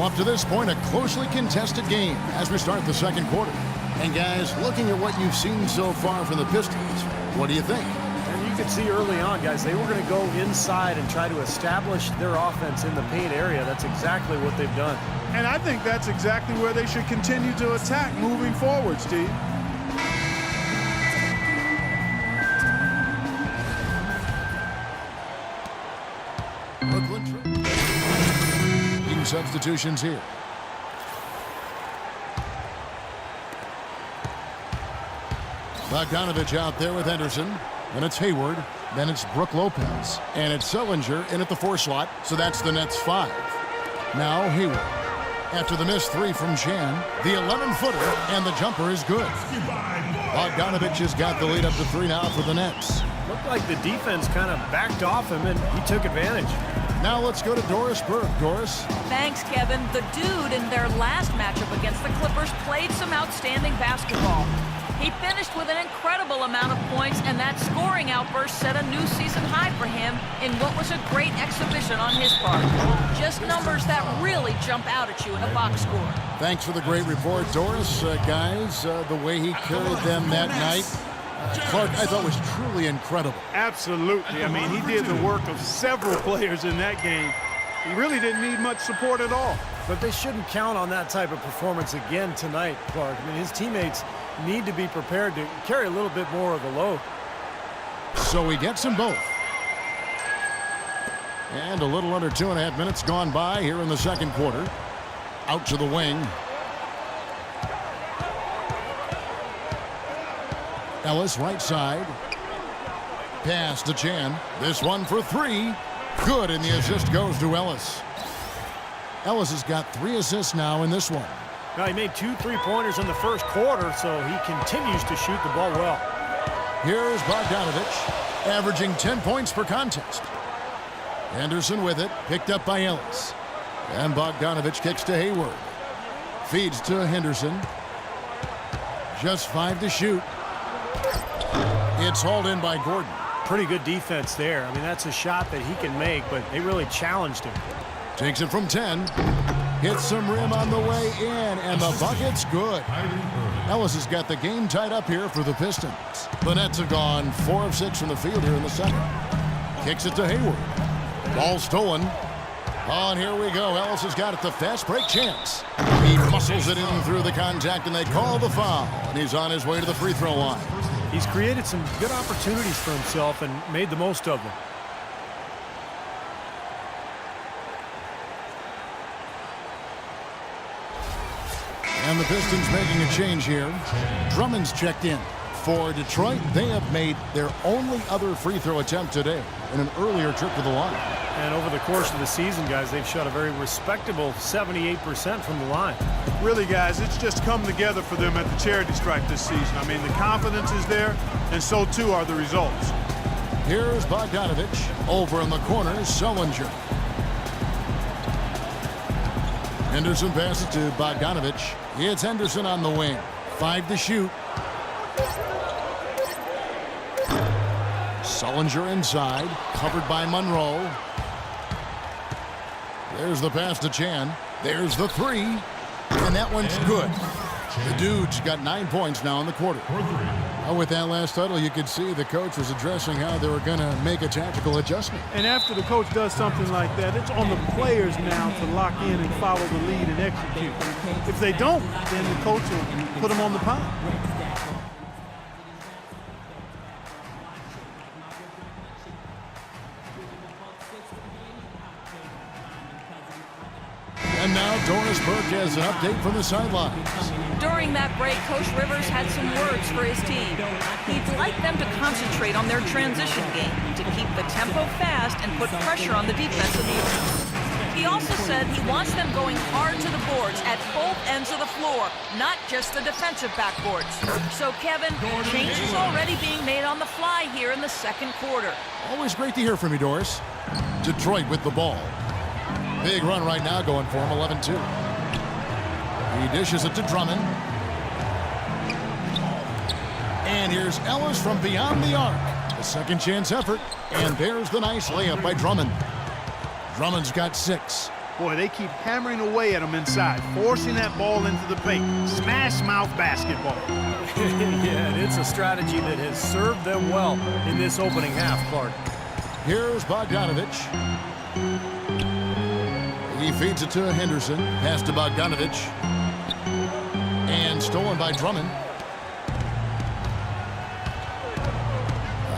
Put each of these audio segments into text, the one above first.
Well, up to this point, a closely contested game as we start the second quarter. And guys, looking at what you've seen so far from the Pistons, what do you think? And you could see early on, guys, they were going to go inside and try to establish their offense in the paint area. That's exactly what they've done. And I think that's exactly where they should continue to attack moving forward, Steve. Brooklyn making substitutions here. Bogdanovich out there with Henderson. Then it's Hayward. Then it's Brook Lopez. And it's Sullinger in at the 4 slot. So that's the Nets 5. Now Hayward. After the missed 3 from Chan, the 11-footer, and the jumper is good. Bogdanovich has got the lead up to 3 now for the Nets. Looked like the defense kind of backed off him, and he took advantage. Now let's go to Doris Burke. Doris. Thanks, Kevin. The dude in their last matchup against the Clippers played some outstanding basketball. He finished with an incredible amount of points, and that scoring outburst set a new season high for him in what was a great exhibition on his part. Just numbers that really jump out at you in a box score. Thanks for the great report, Doris. Guys, the way he carried them that night, Clark, I thought was truly incredible. Absolutely. I mean, he did the work of several players in that game. He really didn't need much support at all. But they shouldn't count on that type of performance again tonight, Clark. I mean, his teammates need to be prepared to carry a little bit more of the load. So he gets them both. And a little under 2.5 minutes gone by here in the second quarter. Out to the wing. Ellis right side. Pass to Chan. This one for 3. Good, and the assist goes to Ellis. Ellis has got 3 assists now in this one. Now, he made 2 3-pointers in the first quarter, so he continues to shoot the ball well. Here's Bogdanovich, averaging 10 points per contest. Henderson with it, picked up by Ellis. And Bogdanovich kicks to Hayward. Feeds to Henderson. Just 5 to shoot. It's hauled in by Gordon. Pretty good defense there. I mean, that's a shot that he can make, but they really challenged him. Takes it from 10. Hits some rim on the way in, and the bucket's good. Ellis has got the game tied up here for the Pistons. The Nets have gone 4 of 6 from the field here in the second. Kicks it to Hayward. Ball stolen. Oh, and here we go. Ellis has got it. The fast break chance. He muscles it in through the contact, and they call the foul. And he's on his way to the free throw line. He's created some good opportunities for himself and made the most of them. And the Pistons making a change here. Drummond's checked in. For Detroit, they have made their only other free throw attempt today in an earlier trip to the line. And over the course of the season, guys, they've shot a very respectable 78% from the line. Really, guys, it's just come together for them at the charity stripe this season. I mean, the confidence is there, and so too are the results. Here's Bogdanovich. Over in the corner, Sullinger. Henderson passes to Bogdanovich. It's Henderson on the wing. 5 to shoot. Sullinger inside, covered by Monroe. There's the pass to Chan. There's the 3, and that one's good. The dude's got 9 points now in the quarter. With that last huddle, you could see the coach was addressing how they were going to make a tactical adjustment. And after the coach does something like that, it's on the players now to lock in and follow the lead and execute. If they don't, then the coach will put them on the pound. And now Doris Burke has an update from the sidelines. During that break, Coach Rivers had some words for his team. He'd like them to concentrate on their transition game, to keep the tempo fast and put pressure on the defensive units. He also said he wants them going hard to the boards at both ends of the floor, not just the defensive backboards. So, Kevin, changes already being made on the fly here in the second quarter. Always great to hear from you, Doris. Detroit with the ball. Big run right now going for him, 11-2. He dishes it to Drummond. And here's Ellis from beyond the arc. A second chance effort. And there's the nice layup by Drummond. Drummond's got 6. Boy, they keep hammering away at them inside, forcing that ball into the paint. Smash mouth basketball. Yeah, and it's a strategy that has served them well in this opening half, Clark. Here's Bogdanovich. He feeds it to Henderson. Pass to Bogdanovich. And stolen by Drummond.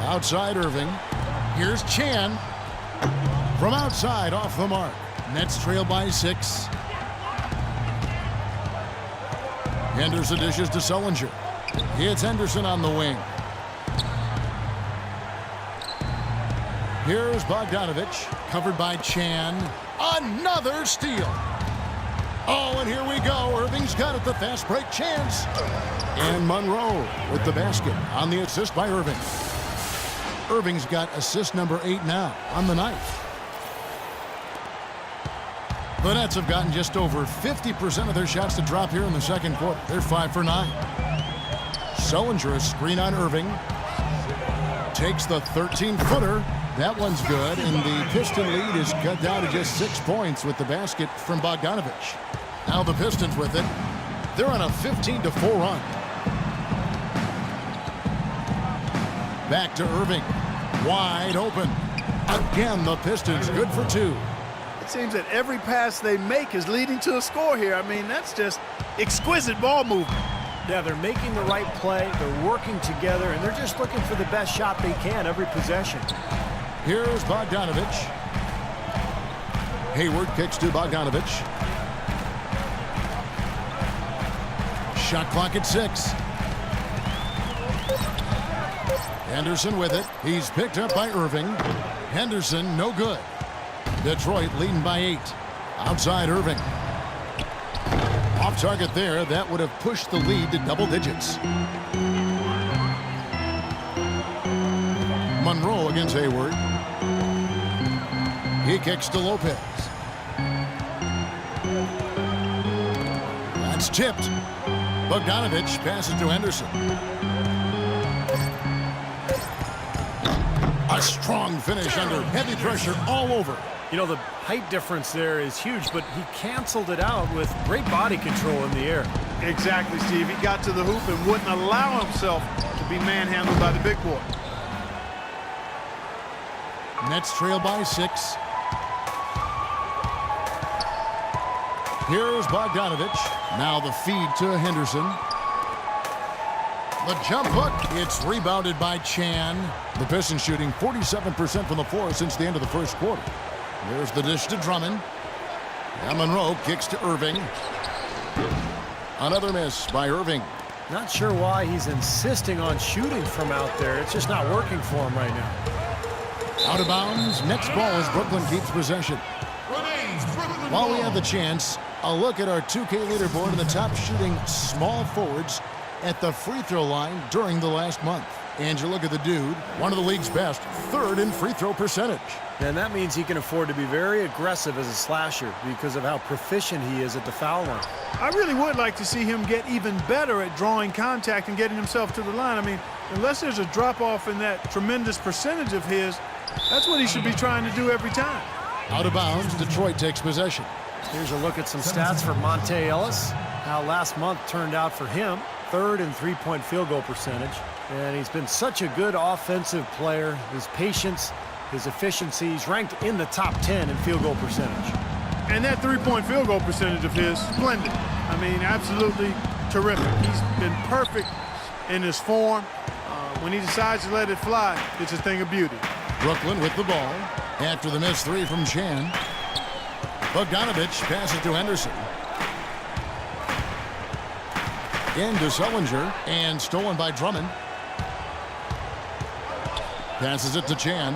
Outside Irving. Here's Chan. From outside, off the mark. Nets trail by 6. Henderson dishes to Sullinger. It's Henderson on the wing. Here's Bogdanovich, covered by Chan. Another steal. Oh, and here we go. Irving's got it, the fast break chance. And Monroe with the basket on the assist by Irving. Irving's got assist number 8 now on the night. The Nets have gotten just over 50% of their shots to drop here in the second quarter. They're 5 for 9. Sullinger, a screen on Irving. Takes the 13-footer. That one's good, and the Piston lead is cut down to just 6 points with the basket from Bogdanovich. Now the Pistons with it. They're on a 15-4 run. Back to Irving. Wide open. Again, the Pistons good for 2. It seems that every pass they make is leading to a score here. I mean, that's just exquisite ball movement. Yeah, they're making the right play, they're working together, and they're just looking for the best shot they can every possession. Here's Bogdanovich. Hayward kicks to Bogdanovich. Shot clock at 6. Henderson with it. He's picked up by Irving. Henderson, no good. Detroit leading by 8. Outside Irving. Off target there. That would have pushed the lead to double digits. Monroe against Hayward. He kicks to Lopez. That's tipped. Bogdanovich passes to Henderson. A strong finish under heavy pressure all over. You know, the height difference there is huge, but he canceled it out with great body control in the air. Exactly, Steve. He got to the hoop and wouldn't allow himself to be manhandled by the big boy. Nets trail by 6. Here's Bogdanovich. Now the feed to Henderson. The jump hook. It's rebounded by Chan. The Pistons shooting 47% from the floor since the end of the first quarter. There's the dish to Drummond. And Monroe kicks to Irving. Another miss by Irving. Not sure why he's insisting on shooting from out there. It's just not working for him right now. Out of bounds. Next ball as Brooklyn keeps possession. While we have the chance, a look at our 2K leaderboard and the top shooting small forwards at the free throw line during the last month. And you look at the dude, one of the league's best, 3rd in free throw percentage. And that means he can afford to be very aggressive as a slasher because of how proficient he is at the foul line. I really would like to see him get even better at drawing contact and getting himself to the line. I mean, unless there's a drop-off in that tremendous percentage of his, that's what he should be trying to do every time. Out of bounds, Detroit takes possession. Here's a look at some stats for Monte Ellis. How last month turned out for him. 3rd in three-point field goal percentage. And he's been such a good offensive player. His patience, his efficiency, he's ranked in the top 10 in field goal percentage. And that three-point field goal percentage of his, splendid. I mean, absolutely terrific. He's been perfect in his form. When he decides to let it fly, it's a thing of beauty. Brooklyn with the ball. After the missed 3 from Chan. Bogdanovich passes to Henderson. Into Sullinger, and stolen by Drummond. Passes it to Chan.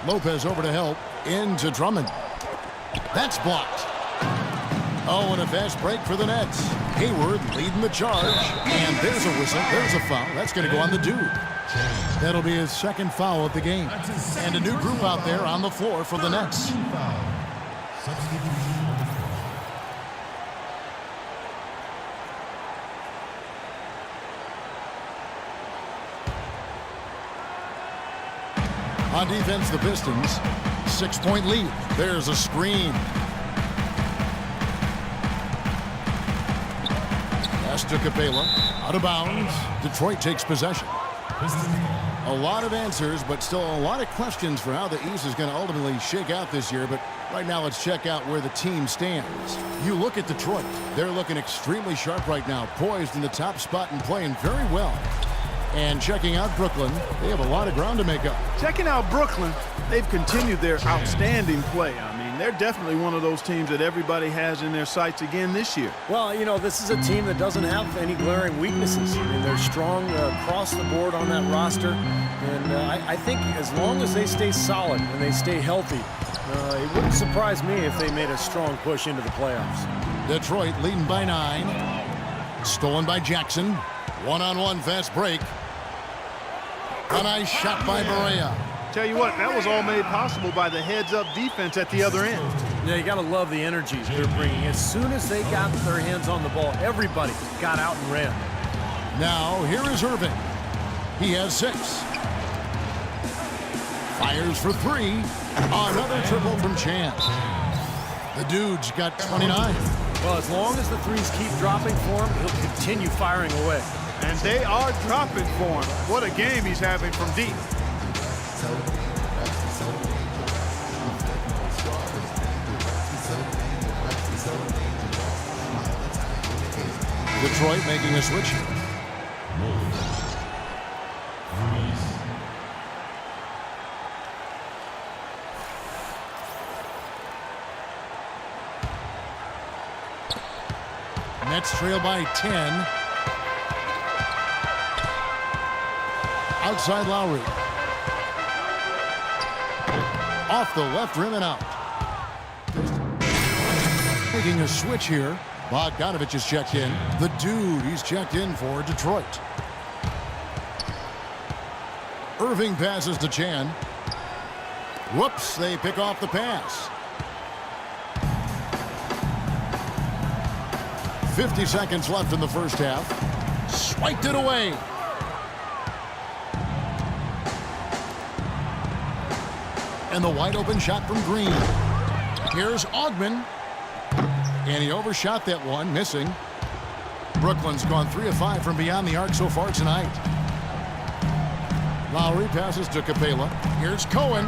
Lopez over to help. Into Drummond. That's blocked. Oh, and a fast break for the Nets. Hayward leading the charge. And there's a whistle. There's a foul. That's going to go on the dude. That'll be his 2nd foul of the game. And a new group out there on the floor for the Nets. On defense, the Pistons, 6-point lead. There's a screen. Pass to Capela, out of bounds. Detroit takes possession. A lot of answers, but still a lot of questions for how the East is going to ultimately shake out this year. But right now, let's check out where the team stands. You look at Detroit. They're looking extremely sharp right now, poised in the top spot and playing very well. And checking out Brooklyn, they have a lot of ground to make up. Checking out Brooklyn, they've continued their outstanding play. I mean, they're definitely one of those teams that everybody has in their sights again this year. Well, you know, this is a team that doesn't have any glaring weaknesses. I mean, they're strong across the board on that roster. And I think as long as they stay solid and they stay healthy, it wouldn't surprise me if they made a strong push into the playoffs. Detroit leading by 9. Stolen by Jackson. One-on-one fast break. A nice shot by Barea. Tell you what, that was all made possible by the heads-up defense at the other end. Yeah, you got to love the energy they're bringing. As soon as they got their hands on the ball, everybody got out and ran. Now, here is Irving. He has 6. Fires for 3. Another triple from Chan. The dude's got 29. Well, as long as the threes keep dropping for him, he'll continue firing away. And they are dropping for him. What a game he's having from deep. Detroit making a switch. Nets trail by 10. Outside Lowry. Off the left rim and out. Making a switch here. Bogdanovich is checked in. The dude, he's checked in for Detroit. Irving passes to Chan. Whoops, they pick off the pass. 50 seconds left in the first half. Swiped it away. And the wide open shot from Green. Here's Augman. And he overshot that one, missing. Brooklyn's gone 3 of 5 from beyond the arc so far tonight. Lowry passes to Capela. Here's Cohen.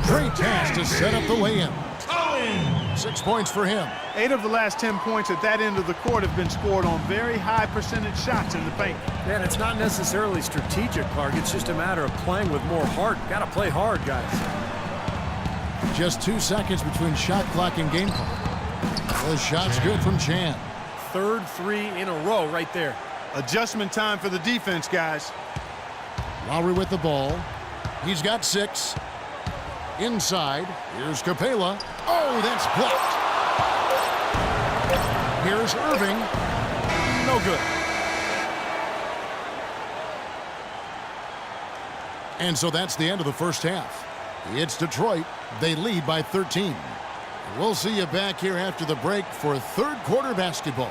Great pass to set up the lay-in. 6 points for him. 8 of the last 10 points at that end of the court have been scored on very high percentage shots in the paint. Man, it's not necessarily strategic, Clark. It's just a matter of playing with more heart. Got to play hard, guys. Just 2 seconds between shot clock and game clock. The shot's good from Chan. Third 3 in a row right there. Adjustment time for the defense, guys. Lowry with the ball. He's got 6. Inside. Here's Capela. Oh, that's blocked. Here's Irving. No good. And so that's the end of the first half. It's Detroit. They lead by 13. We'll see you back here after the break for third quarter basketball.